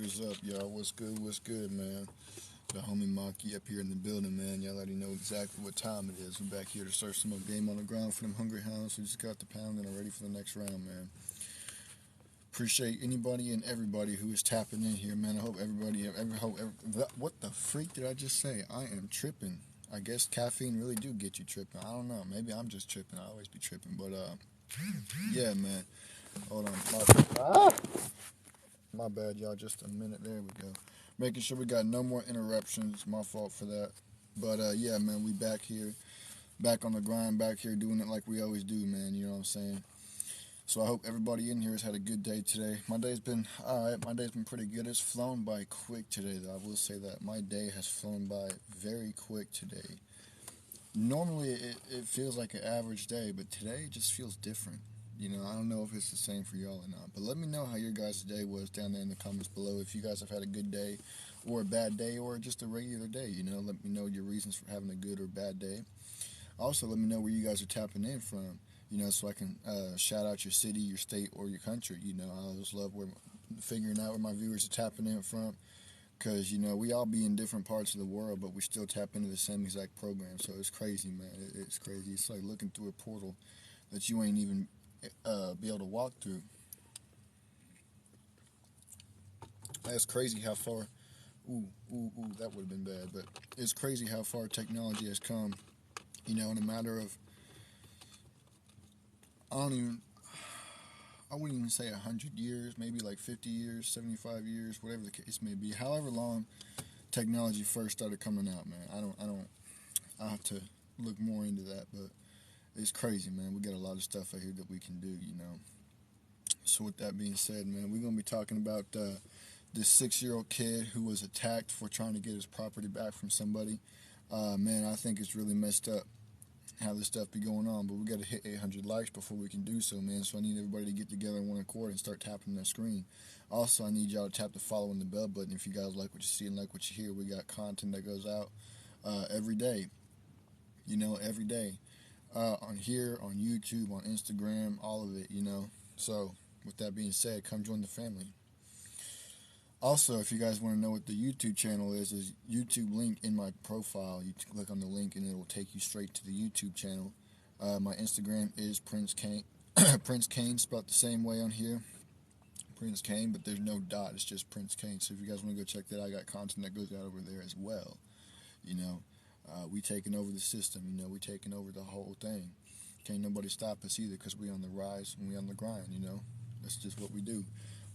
is up, y'all? What's good, man? The homie Maki up here in the building, man. Y'all already know exactly what time it is. We're back here to start some more game on the ground for them hungry hounds who just got the pound and are ready for the next round, man. Appreciate anybody and everybody who is tapping in here, man. I hope everybody, what the freak did I just say? I am tripping. I guess caffeine really do get you tripping. I don't know. Maybe I'm just tripping. I always be tripping, but yeah, man. Hold on. My bad, y'all. Just a minute. There we go. Making sure we got no more interruptions. My fault for that. But yeah, man, we back here, back on the grind, back here doing it like we always do, man. You know what I'm saying? So I hope everybody in here has had a good day today. My day's been alright. My day's been pretty good. It's flown by quick today, though. I will say that my day has flown by very quick today. Normally, it feels like an average day, but today it just feels different. You know, I don't know if it's the same for y'all or not. But let me know how your guys' day was down there in the comments below. If you guys have had a good day or a bad day or just a regular day, you know, let me know your reasons for having a good or bad day. Also, let me know where you guys are tapping in from, you know, so I can shout out your city, your state, or your country. You know, I always love figuring out where my viewers are tapping in from. Because, you know, we all be in different parts of the world, but we still tap into the same exact program. So it's crazy, man. It's crazy. It's like looking through a portal that you ain't even be able to walk through. That's crazy how far. Ooh, that would have been bad. But it's crazy how far technology has come. You know, in a matter of, I wouldn't even say 100 years, maybe like 50 years, 75 years, whatever the case may be. However long technology first started coming out, man. I have to look more into that, but it's crazy, man. We got a lot of stuff out here that we can do, you know. So with that being said, man, we're going to be talking about this 6-year-old kid who was attacked for trying to get his property back from somebody. Man, I think it's really messed up how this stuff be going on, but we got to hit 800 likes before we can do so, man. So I need everybody to get together in one accord and start tapping that screen. Also, I need y'all to tap the follow and the bell button if you guys like what you see and like what you hear. We got content that goes out every day, you know, every day. On here, on YouTube, on Instagram, all of it, you know. So, with that being said, come join the family. Also, if you guys want to know what the YouTube channel is YouTube link in my profile. You click on the link and it will take you straight to the YouTube channel. My Instagram is Prince Kane. Prince Kane spelled the same way on here. Prince Kane, but there's no dot. It's just Prince Kane. So if you guys want to go check that out, I got content that goes out over there as well. You know, we taking over the system. You know, we taking over the whole thing. Can't nobody stop us either because we on the rise and we on the grind, you know. That's just what we do.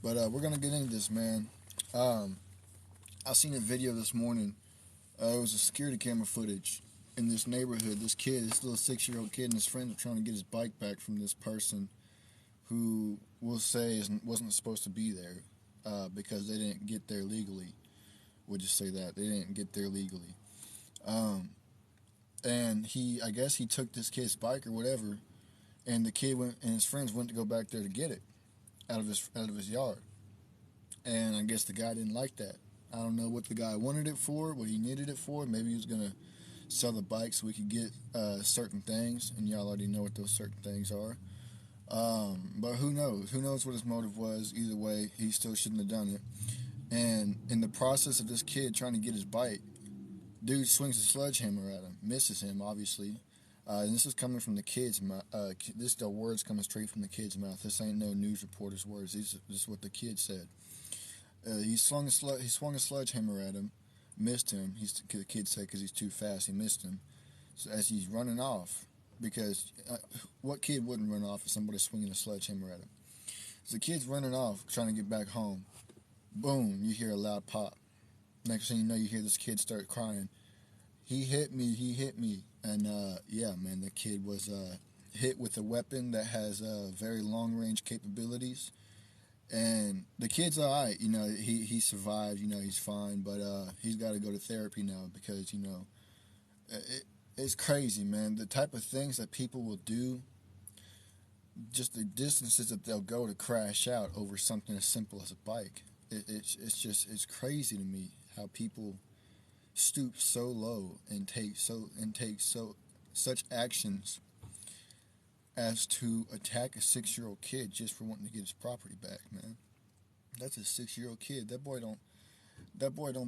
But we're going to get into this, man. I seen a video this morning. It was a security camera footage in this neighborhood. This little 6-year-old kid and his friends were trying to get his bike back from this person who we'll say wasn't supposed to be there because they didn't get there legally. We'll just say that. They didn't get there legally. And I guess he took this kid's bike or whatever, and the kid and his friends went to go back there to get it out of his yard. And I guess the guy didn't like that. I don't know what the guy wanted it for, what he needed it for. Maybe he was gonna sell the bike so we could get certain things, and y'all already know what those certain things are. But who knows? Who knows what his motive was? Either way, he still shouldn't have done it. And in the process of this kid trying to get his bike, dude swings a sledgehammer at him, misses him, obviously. And this is coming from the kid's mouth. The words coming straight from the kid's mouth. This ain't no news reporter's words. This is what the kid said. He swung a sledgehammer at him, missed him. The kid said because he's too fast, he missed him. So as he's running off, because what kid wouldn't run off if somebody's swinging a sledgehammer at him? So the kid's running off, trying to get back home. Boom, you hear a loud pop. Next thing you know, you hear this kid start crying. He hit me. And, yeah, man, the kid was hit with a weapon that has very long-range capabilities. And the kid's all right. You know, he survived. You know, he's fine. But he's got to go to therapy now because, you know, it's crazy, man. The type of things that people will do, just the distances that they'll go to crash out over something as simple as a bike. It's crazy to me how people stoop so low and take such actions as to attack a 6-year-old kid just for wanting to get his property back, man. That's a 6-year-old kid. That boy don't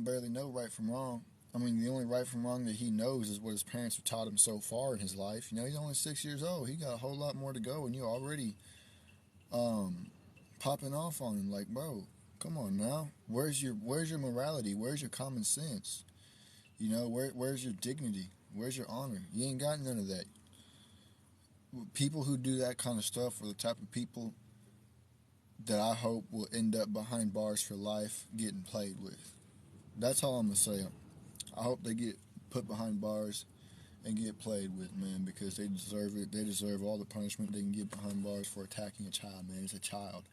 barely know right from wrong. I mean, the only right from wrong that he knows is what his parents have taught him so far in his life. He's only 6 years old. He got a whole lot more to go, and you're already um, popping off on him. Like, bro, come on now. Where's your morality? Where's your common sense? Where's your dignity? Where's your honor? You ain't got none of that. People who do that kind of stuff are the type of people that I hope will end up behind bars for life, getting played with. That's all I'm gonna say. I hope they get put behind bars and get played with, man, because they deserve it. They deserve all the punishment they can get behind bars for attacking a child, man. It's a child.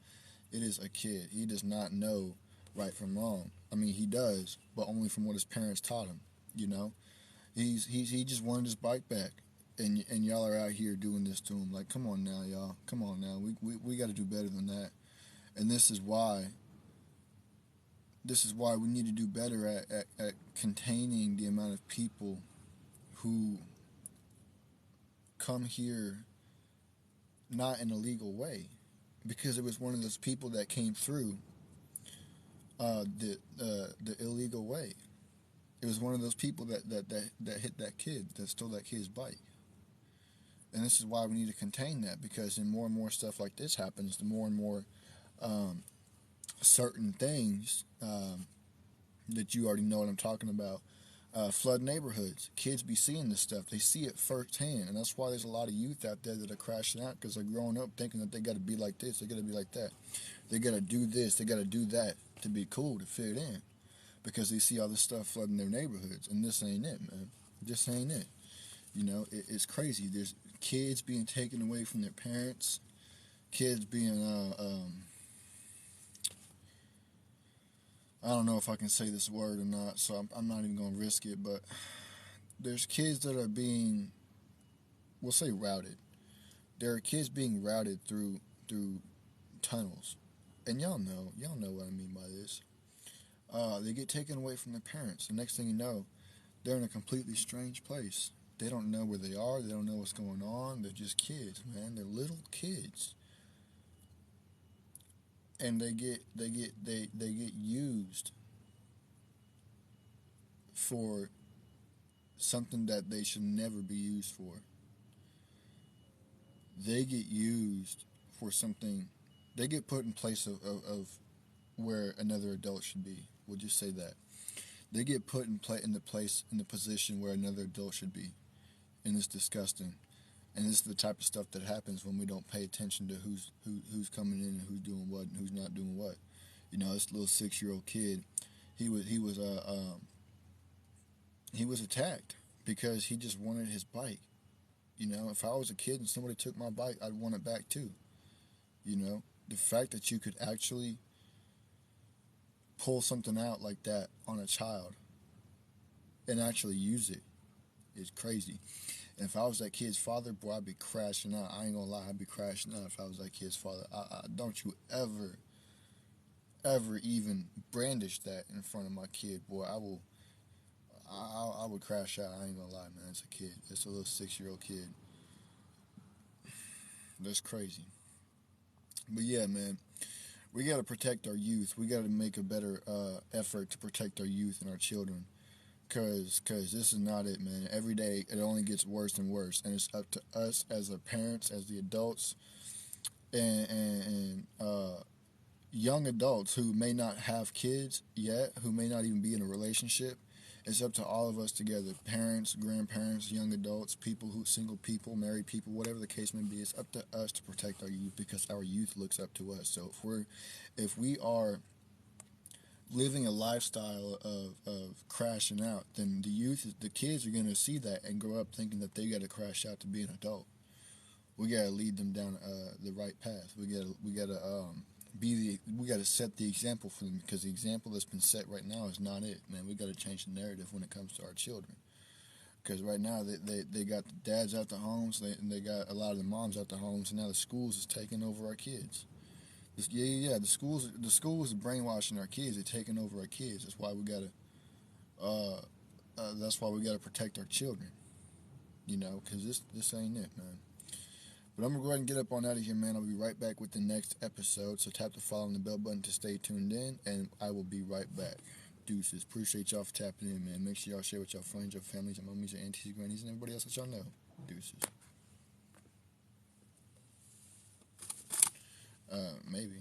It is a kid. He does not know right from wrong. I mean, he does, but only from what his parents taught him. You know, he just wanted his bike back, and y'all are out here doing this to him. Like, come on now, y'all. Come on now. We got to do better than that. And this is why. This is why we need to do better at containing the amount of people who come here not in a legal way, because it was one of those people that came through the illegal way. It was one of those people that hit that kid, that stole that kid's bike. And this is why we need to contain that, because then more and more stuff like this happens, the more and more certain things that you already know what I'm talking about. Flood neighborhoods. Kids be seeing this stuff. They see it firsthand, and that's why there's a lot of youth out there that are crashing out, because they're growing up thinking that they got to be like this, they got to be like that, they got to do this, they got to do that to be cool, to fit in, because they see all this stuff flooding their neighborhoods, and this ain't it, man. This ain't it. It's crazy. There's kids being taken away from their parents, kids being I don't know if I can say this word or not, so I'm not even going to risk it, but there's kids that are being, we'll say, routed. There are kids being routed through tunnels. And y'all know what I mean by this. They get taken away from their parents. The next thing you know, they're in a completely strange place. They don't know where they are. They don't know what's going on. They're just kids, man. They're little kids. And they get used for something that they should never be used for. They get used for something. They get put in place of where another adult should be. We'll just say that. They get put in the position where another adult should be. And it's disgusting. And this is the type of stuff that happens when we don't pay attention to who's coming in and who's doing what and who's not doing what. This little 6-year-old kid, he was attacked because he just wanted his bike. If I was a kid and somebody took my bike, I'd want it back too. The fact that you could actually pull something out like that on a child and actually use it is crazy. And if I was that kid's father, boy, I'd be crashing out. I ain't gonna lie, I'd be crashing out if I was that kid's father. Don't you ever even brandish that in front of my kid, boy. I would crash out. I ain't gonna lie, man. It's a kid. It's a little 6-year-old kid. That's crazy. But yeah, man, we gotta protect our youth. We gotta make a better effort to protect our youth and our children. Cause this is not it, man. Every day it only gets worse and worse, and it's up to us as the parents, as the adults, and young adults who may not have kids yet, who may not even be in a relationship. It's up to all of us together: parents, grandparents, young adults, single people, married people, whatever the case may be. It's up to us to protect our youth, because our youth looks up to us. So if we are living a lifestyle of crashing out, then the kids are going to see that and grow up thinking that they got to crash out to be an adult. We got to lead them down the right path. We got to set the example for them, because the example that's been set right now is not it, man. We got to change the narrative when it comes to our children, because right now they got the dads out the homes, they got a lot of the moms out the homes, and now the schools is taking over our kids. The schools are brainwashing our kids. They're taking over our kids. That's why we gotta protect our children. Because this ain't it, man. But I'm going to go ahead and get up on out of here, man. I'll be right back with the next episode. So tap the follow and the bell button to stay tuned in, and I will be right back. Deuces. Appreciate y'all for tapping in, man. Make sure y'all share with your friends, your families, your mummies, your aunties, your grannies, and everybody else that y'all know. Deuces. Maybe.